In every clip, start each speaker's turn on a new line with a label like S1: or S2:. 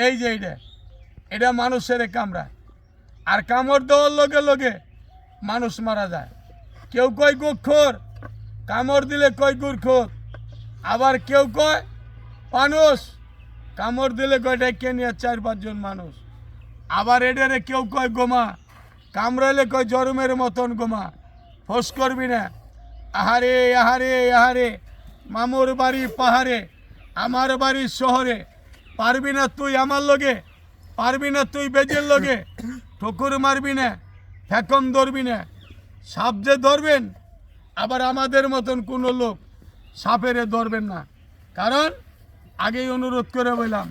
S1: এই যে এটা মানুষের কামড়ায়, আর কামড় দেওয়ার লগে লগে মানুষ মারা যায়। কেউ কয় গোখর, কামড় দিলে কয় গুরখোর, আবার কেউ কয় মানুষ, কামড় দিলে কয় ডেকে নিয়ে 4-5 জন মানুষ। আবার এটারে কেউ কয় গোমা, কামড়াইলে কয় জরমের মতন গোমা, ফোস করবি না। আহারে আহারে আহারে, মামুর বাড়ি পাহাড়ে, আমার বাড়ি শহরে, পারবি না তুই আমার লগে, পারবি না তুই বেজের লগে, ঠকুর মারবি না, ফেকম ধরবি না। সাপ যে ধরবেন, আবার আমাদের মতন কোনো লোক সাপেরে ধরবেন না। কারণ আগেই অনুরোধ করে বললাম,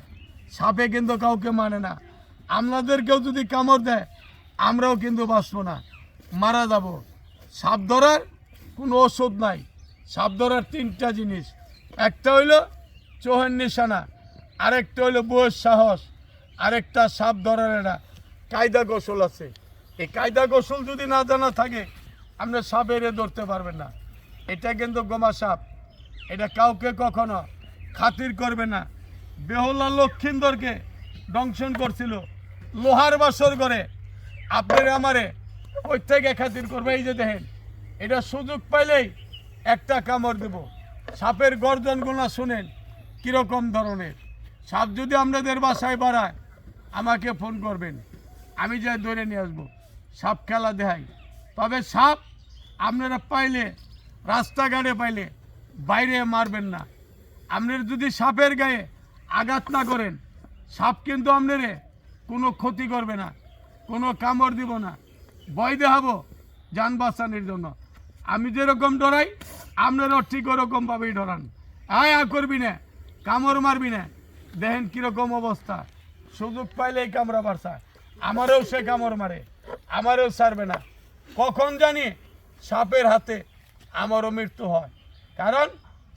S1: সাপে কিন্তু কাউকে মানে না। আপনাদেরকেও যদি কামড় দেয়, আমরাও কিন্তু বাঁচব না, মারা যাব। সাপ ধরার কোনো ওষুধ নাই। সাপ ধরার 3টা জিনিস, একটা হইল চোহের নিশানা, আরেকটা হইল বউয়ের সাহস, আরেকটা সাপ ধরার একটা কায়দা কৌশল আছে। এই কায়দা কৌশল যদি না জানা থাকে, আপনার সাপেরে ধরতে পারবেন না। এটা কিন্তু গোমা সাপ, এটা কাউকে কখনো খাতির করবে না। বেহুলা লক্ষিন্দরকে দংশন করছিল লোহার বাসর করে, আপনার আমারে ওই থেকে খাতির করবে। এই যে দেখেন, এটা সুযোগ পাইলেই একটা কামড় দেব। সাপের গর্জনগুলো শুনেন কীরকম ধরনের। সাপ যদি আপনাদের বাসায় বাড়ায়, আমাকে ফোন করবেন, আমি যাই ধরে নিয়ে আসবো। সাপ খেলা দেখাই। তবে সাপ আপনারা পাইলে, রাস্তাঘাটে পাইলে বাইরে মারবেন না। আপনার যদি সাপের গায়ে আঘাত না করেন, সাপ কিন্তু আপনারে কোনো ক্ষতি করবে না, কোনো কামড় দিব না। ভয় দেখাবো যান বাঁচানোর জন্য। আমি যেরকম ডরাই, আপনারাও ঠিক ওরকমভাবেই ডরান। আয় করবি না, কামড় মারবি না। দেখেন কীরকম অবস্থা, সুযোগ পাইলেই কামড়া বাড়ছা। আমারও সে কামড় মারে, আমারও ছাড়বে না। কখন জানি সাপের হাতে আমারও মৃত্যু হয়। কারণ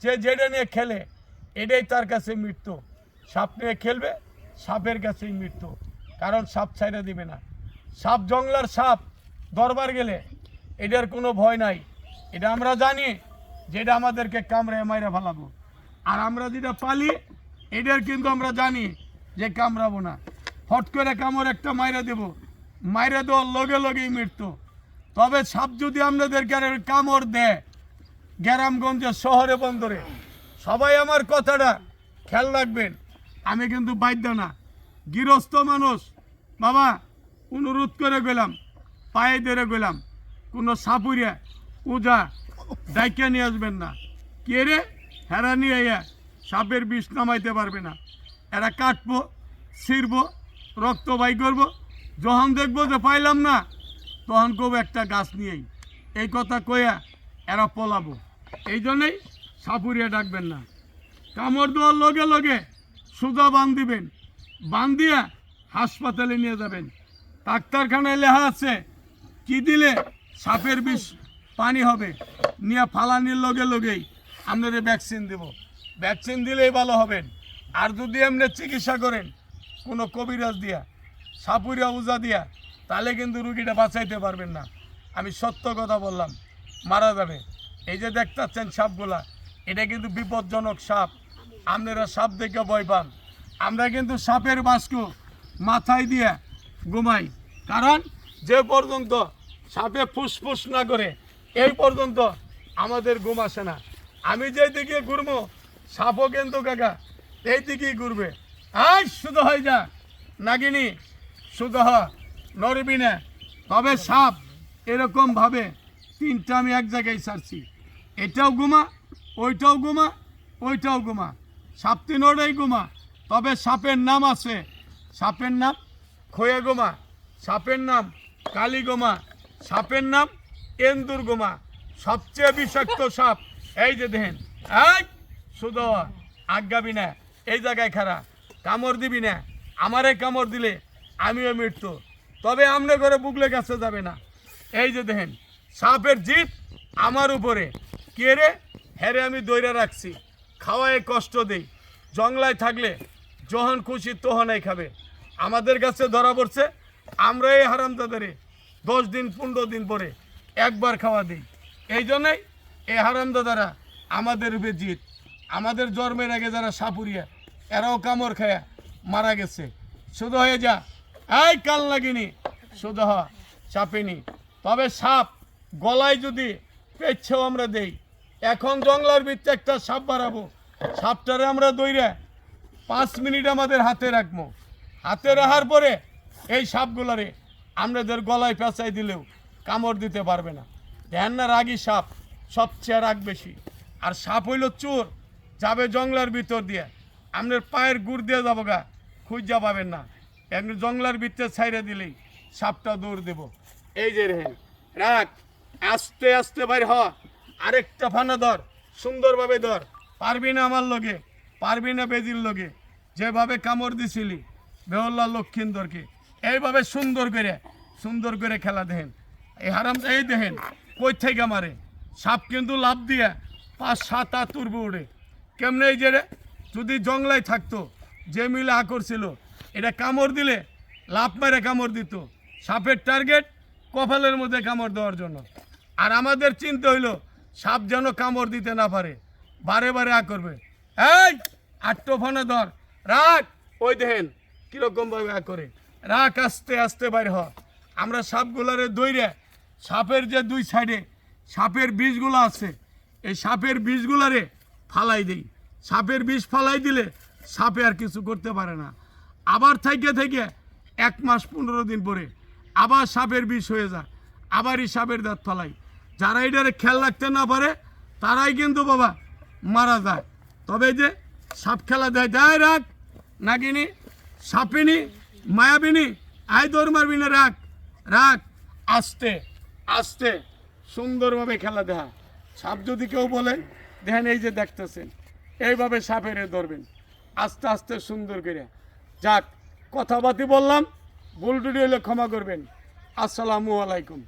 S1: যে যেটা নিয়ে খেলে, এটাই তার কাছে মৃত্যু। সাপ নিয়ে খেলবে, সাপের কাছেই মৃত্যু। কারণ সাপ ছাইড়া দিবে না। সাপ জংলার সাপ দরবার গেলে এটার কোনো ভয় নাই। এটা আমরা জানি যেটা আমাদেরকে কামড়ে মাইরা ফেলাবো। আর আমরা যেটা পালি, এটার কিন্তু আমরা জানি যে কামড়াবো না। হট করে কামড় একটা মাইরা দেব, মাইরা দেওয়ার লগে লগেই মৃত্যু। তবে সাপ যদি আপনাদেরকে কামড় দেয়, গ্রামগঞ্জে শহরে বন্দরে, সবাই আমার কথাটা খেয়াল রাখবেন। আমি কিন্তু বাধ্য না, গৃহস্থ মানুষ বাবা, অনুরোধ করে গেলাম, পায়ে ধরে গেলাম, কোনো সাপুরিয়া উজা ডাইকে নিয়ে আসবেন না। কে রে হেরা নিয়ে সাপের বিষ নামাইতে পারবে না। এরা কাটবো, ছিঁড়বো, রক্ত বাই করবো। যখন দেখবো যে পাইলাম না, তখন কব একটা গাছ নিয়েই, এই কথা কইয়া এরা পলাবো। এই জন্যই সাপুরিয়া ডাকবেন না। কামড় দেওয়ার লগে লগে সোজা বান দিবেন, বান দিয়া হাসপাতালে নিয়ে যাবেন। ডাক্তারখানায় লেখা আছে কি দিলে সাপের বিষ পানি হবে, নিয়ে ফালানির লগে লগেই আপনাদের ভ্যাকসিন দেব। ভ্যাকসিন দিলেই ভালো হবেন। আর যদি এমনি চিকিৎসা করেন কোনো কবিরাজ দিয়া, সাপুরিয়া উজা দিয়া, তাহলে কিন্তু রুগীটা বাঁচাইতে পারবেন না। আমি সত্য কথা বললাম, মারা যাবে। এই যে দেখতেছেন সাপগুলা, এটা কিন্তু বিপজ্জনক সাপ। আপনারা সাপ দেখে ভয় পান, আমরা কিন্তু সাপের বাস্কু মাথায় দিয়ে ঘুমাই। কারণ যে পর্যন্ত সাপে ফুসফুস না করে, এই পর্যন্ত আমাদের ঘুম আসে না। আমি যে দিকে ঘুরবো, সাপও কিন্তু কাকা এই দিকেই ঘুরবে। আজ শুধু হয়ে যা নাগিনী, শুধু নড়বি না। তবে সাপ এরকমভাবে 3টা আমি এক জায়গায় ছাড়ছি, এটাও ঘুমা, ওইটাও ঘুমা, ওইটাও ঘুমা, সাপ 3টাই ঘুমা। তবে সাপের নাম আছে, সাপের নাম খয়ে গোমা, সাপের নাম কালী গোমা, সাপের নাম এন্দুর গোমা। সবচেয়ে বিষাক্ত সাপ এই যে দেখেন, এই শুধু আজ্ঞাবি না, এই জায়গায় খাড়া, কামড় দিবি না। আমারে কামড় দিলে আমিও মৃত্যু। তবে আমনে করে বুকলে কাছে যাবে না। এই যে দেখেন, সাপের জিভ আমার উপরে, কে রে হেরে আমি দইরা রাখছি, খাওয়ায় কষ্ট দেই। জংলায় থাকলে যখন খুশি তখনই খাবে। আমাদের কাছে ধরা পড়ছে, আমরা এই হারামজাদারে 10 দিন 15 দিন পরে একবার খাওয়া দিই। এই জন্যই এই হারামজাদারা আমাদের রূপে জিত। আমাদের জন্মের আগে যারা সাপুরিয়া, এরাও কামড় খায়া মারা গেছে। শুধু হয়ে যা, এই কাল লাগিনি শুধু হ চাপিনি। তবে সাপ গলায় যদি পেচ্ছেও আমরা দেই, এখন জঙ্গলার ভিতরে একটা সাপ বাড়াবো, সাপটারে আমরা দইরে 5 মিনিট আমাদের হাতে রাখবো। হাতে রাখার পরে এই সাপগুলারে আমাদের গলায় পেঁচাই দিলেও কামড় দিতে পারবে না। ধ্যান না, রাগী সাপ সবচেয়ে রাগ বেশি। আর সাপ হইল চোর, যাবে জঙ্গলার ভিতর দিয়ে, আপনার পায়ের গুড় দিয়ে যাবো গা, খুঁজা পাবেন না। এমনি জঙ্গলার ভিতরে ছাইড়ে দিলেই সাপটা দৌড় দেব। এই যে রেহেন রাখ, আস্তে আস্তে বাইর হ, আরেকটা ফানা ধর, সুন্দরভাবে ধর। পারবি না আমার লগে, পারবি না বেজির লগে, যেভাবে কামড় দিছিলি বেহল্লা লক্ষিন্দরকে, এইভাবে সুন্দর করে খেলা দেখেন। এই হারাম এই দেখেন কই থেকে মারে, সাপ কিন্তু লাভ দিয়ে 5-7 হাত তুরবে উড়ে। কেমনে এই যে রে, যদি জঙ্গলায় থাকতো, যে মিলে করছিল, এটা কামড় দিলে লাভ মেরে কামড় দিত। সাপের টার্গেট কপালের মধ্যে কামড় দেওয়ার জন্য। আর আমাদের চিন্তা হইল সাপ যেন কামড় দিতে না পারে, বারে বারে করবে। এই 8 ফোনে ধর, রাখ, ওই দেখেন কিরকম ভাবে করে রাখ, আস্তে আস্তে বাইর হ। আমরা সাপগুলারে দইরে, সাপের যে 2 সাইডে সাপের বিষগুলো আছে, এই সাপের বিষগুলারে ফালাই দিই। সাপের বিষ ফালাই দিলে সাপে আর কিছু করতে পারে না। আবার থেকে 1 মাস 15 দিন পরে আবার সাপের বিষ হয়ে যায়, আবারই সাপের দাঁত ফালাই। যারা এটারে খেয়াল রাখতে না পারে তারাই কিন্তু বাবা মারা যায়। তবে যে সাপ খেলা দেয় রাখ, নাগিনি সাপিনি মায়াবিনী আয় দৌড় মারবি না, রাখ রাখ, আস্তে আস্তে সুন্দরভাবে খেলা দেখা। সাপ যদি কেউ বলে দেখেন, এই যে দেখতেছেন এইভাবে সাপের ধরবেন আস্তে আস্তে সুন্দর করে। যাক, কথাবার্তি বললাম, ভুল টুটি হলে ক্ষমা করবেন। আসসালামু আলাইকুম।